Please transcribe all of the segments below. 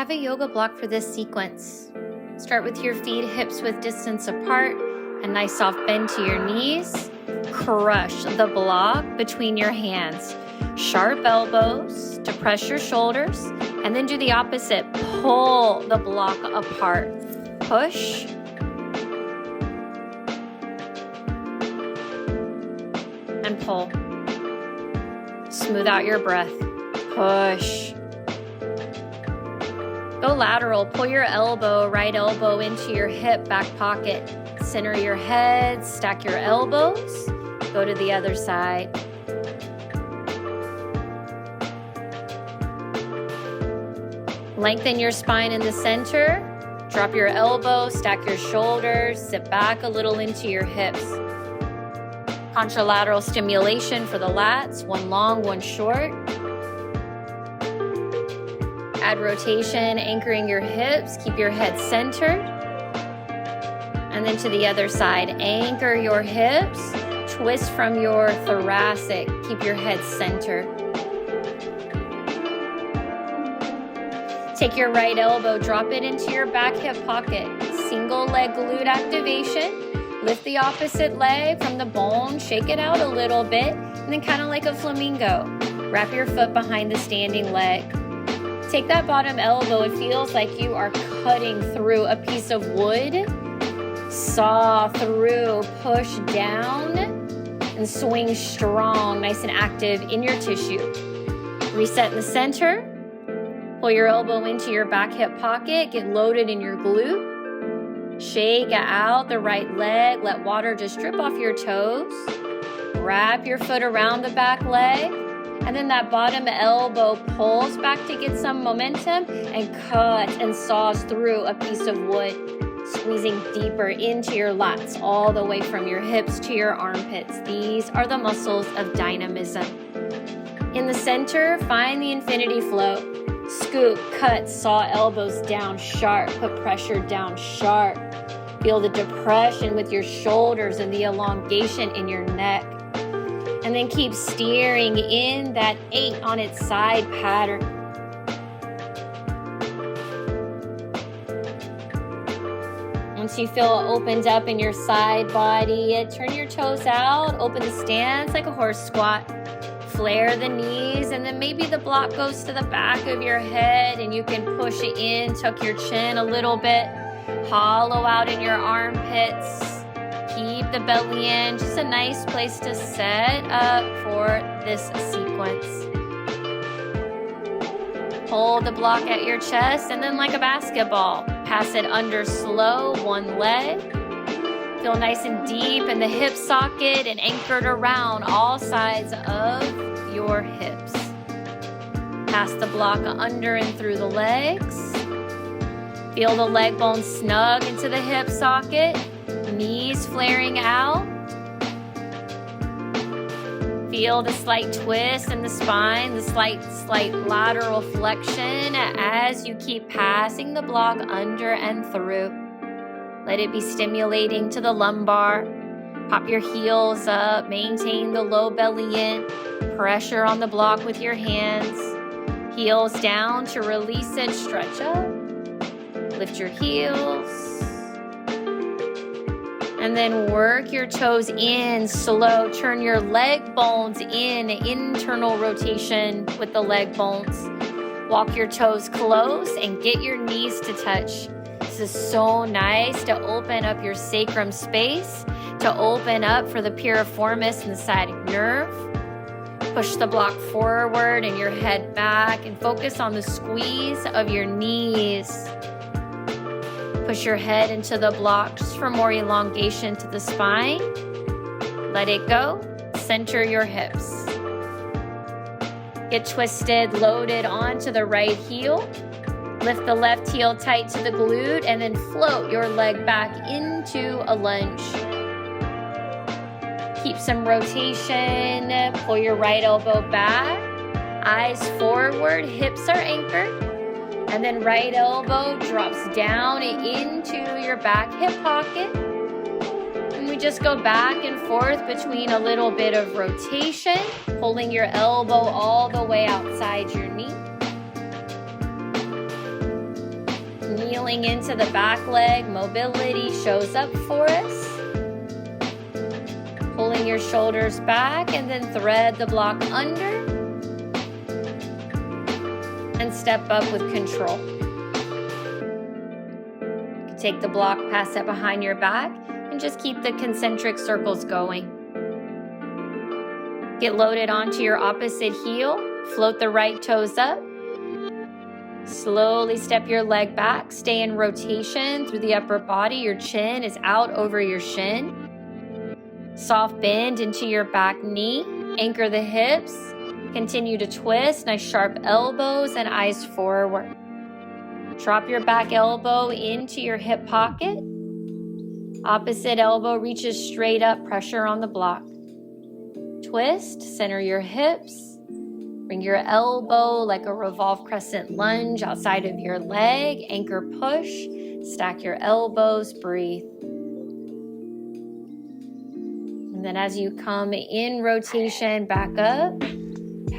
have a yoga block for this sequence. Start with your feet hips width distance apart, a nice soft bend to your knees. Crush the block between your hands. Sharp elbows to press your shoulders, and then do the opposite. Pull the block apart. Push. And pull. Smooth out your breath. Push. Go lateral. Pull your elbow, right elbow into your hip back pocket. Center your head, stack your elbows. Go to the other side. Lengthen your spine in the center. Drop your elbow, stack your shoulders, sit back a little into your hips. Contralateral stimulation for the lats, one long, one short. Add rotation, anchoring your hips, keep your head centered. And then to the other side, anchor your hips, twist from your thoracic, keep your head centered. Take your right elbow, drop it into your back hip pocket. Single leg glute activation. Lift the opposite leg from the bone, shake it out a little bit, and then kind of like a flamingo. Wrap your foot behind the standing leg. Take that bottom elbow, it feels like you are cutting through a piece of wood. Saw through, push down, and swing strong, nice and active in your tissue. Reset in the center. Pull your elbow into your back hip pocket, get loaded in your glute. Shake out the right leg, let water just drip off your toes. Wrap your foot around the back leg, and then that bottom elbow pulls back to get some momentum and cut and saws through a piece of wood, squeezing deeper into your lats, all the way from your hips to your armpits. These are the muscles of dynamism. In the center, find the infinity flow. Scoop, cut, saw elbows down sharp, put pressure down sharp. Feel the depression with your shoulders and the elongation in your neck. And then keep steering in that 8 on its side pattern. Once you feel opened up in your side body, turn your toes out, open the stance like a horse squat. Flare the knees, and then maybe the block goes to the back of your head and you can push it in, tuck your chin a little bit, hollow out in your armpits, keep the belly in, just a nice place to set up for this sequence. Hold the block at your chest, and then like a basketball, pass it under slow, one leg. Feel nice and deep in the hip socket and anchored around all sides of your hips. Pass the block under and through the legs. Feel the leg bones snug into the hip socket, knees flaring out. Feel the slight twist in the spine, the slight lateral flexion as you keep passing the block under and through. Let it be stimulating to the lumbar. Pop your heels up, maintain the low belly in. Pressure on the block with your hands. Heels down to release it, stretch up. Lift your heels. And then work your toes in slow. Turn your leg bones in, internal rotation with the leg bones. Walk your toes close and get your knees to touch. This is so nice to open up your sacrum space, to open up for the piriformis and the sciatic nerve. Push the block forward and your head back and focus on the squeeze of your knees. Push your head into the block just for more elongation to the spine. Let it go. Center your hips. Get twisted, loaded onto the right heel. Lift the left heel tight to the glute and then float your leg back into a lunge. Keep some rotation. Pull your right elbow back. Eyes forward, hips are anchored. And then right elbow drops down into your back hip pocket. And we just go back and forth between a little bit of rotation, pulling your elbow all the way outside your knee. heeling into the back leg, mobility shows up for us. Pulling your shoulders back and then thread the block under and step up with control. Take the block, pass it behind your back, and just keep the concentric circles going. Get loaded onto your opposite heel. Float the right toes up. Slowly step your leg back. Stay in rotation through the upper body. Your chin is out over your shin. Soft bend into your back knee. Anchor the hips. Continue to twist. Nice sharp elbows and eyes forward. Drop your back elbow into your hip pocket. Opposite elbow reaches straight up. Pressure on the block. Twist. Center your hips. Bring your elbow like a revolve crescent lunge outside of your leg. Anchor push. Stack your elbows. Breathe. And then as you come in rotation back up,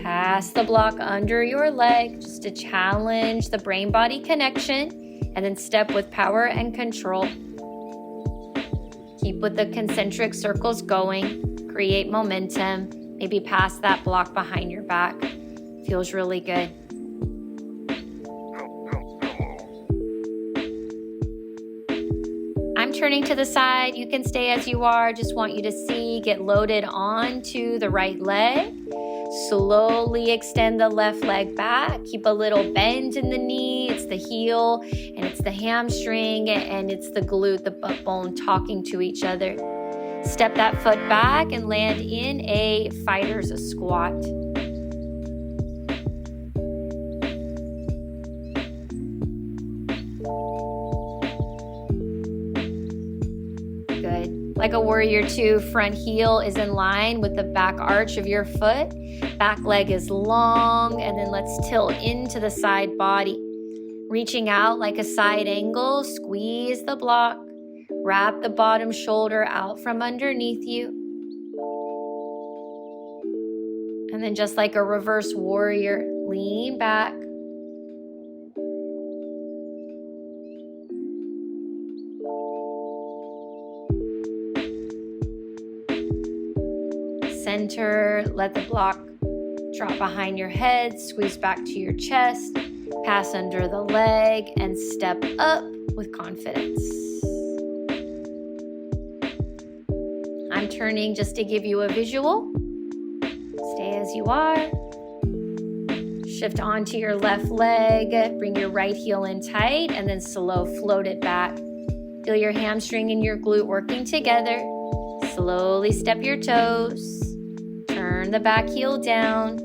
pass the block under your leg just to challenge the brain-body connection, and then step with power and control. Keep with the concentric circles going. Create momentum. Maybe pass that block behind your back. Feels really good. I'm turning to the side. You can stay as you are. Just want you to see, get loaded onto the right leg. Slowly extend the left leg back. Keep a little bend in the knee. It's the heel and it's the hamstring and it's the glute, the butt bone talking to each other. Step that foot back and land in a fighter's squat. Good. Like a warrior two, front heel is in line with the back arch of your foot. Back leg is long, and then let's tilt into the side body. Reaching out like a side angle, squeeze the block. Wrap the bottom shoulder out from underneath you. And then just like a reverse warrior, lean back. Center, let the block drop behind your head, squeeze back to your chest, pass under the leg, and step up with confidence. I'm turning just to give you a visual. Stay as you are. Shift onto your left leg, bring your right heel in tight, and then slow float it back. Feel your hamstring and your glute working together. Slowly step your toes. Turn the back heel down.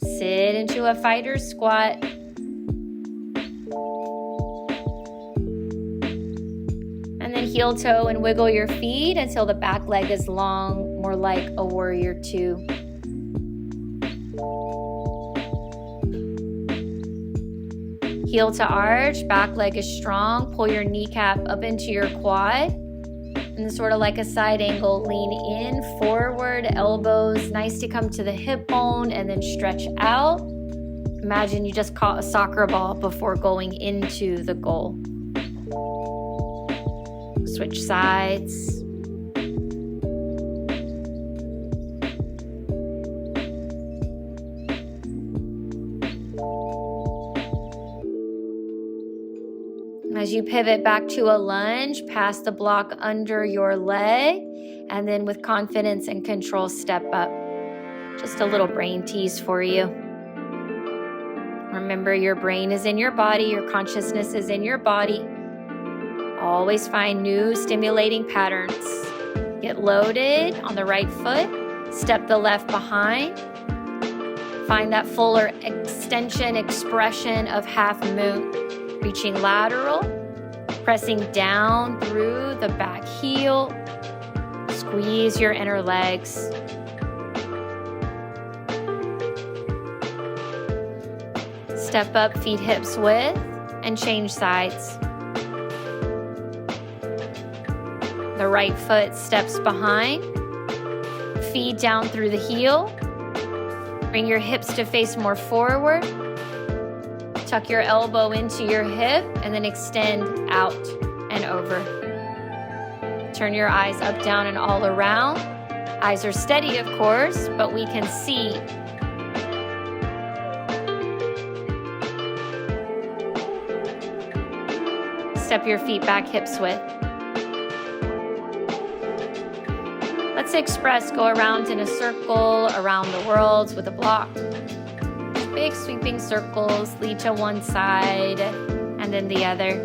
Sit into a fighter's squat. And then heel toe and wiggle your feet until the back leg is long, more like a warrior two. Heel to arch, back leg is strong. Pull your kneecap up into your quad. And sort of like a side angle, lean in, forward, elbows, nice to come to the hip bone and then stretch out. Imagine you just caught a soccer ball before going into the goal. Switch sides. As you pivot back to a lunge, pass the block under your leg, and then with confidence and control, step up. Just a little brain tease for you. Remember, your brain is in your body, your consciousness is in your body. Always find new stimulating patterns. Get loaded on the right foot, step the left behind. Find that fuller extension expression of half moon. Reaching lateral, pressing down through the back heel. Squeeze your inner legs. Step up, feet hips width, and change sides. The right foot steps behind. Feet down through the heel. Bring your hips to face more forward. Tuck your elbow into your hip and then extend out and over. Turn your eyes up, down, and all around. Eyes are steady, of course, but we can see. Step your feet back, hips width. Let's express, go around in a circle around the world with a block. Big sweeping circles lead to one side and then the other.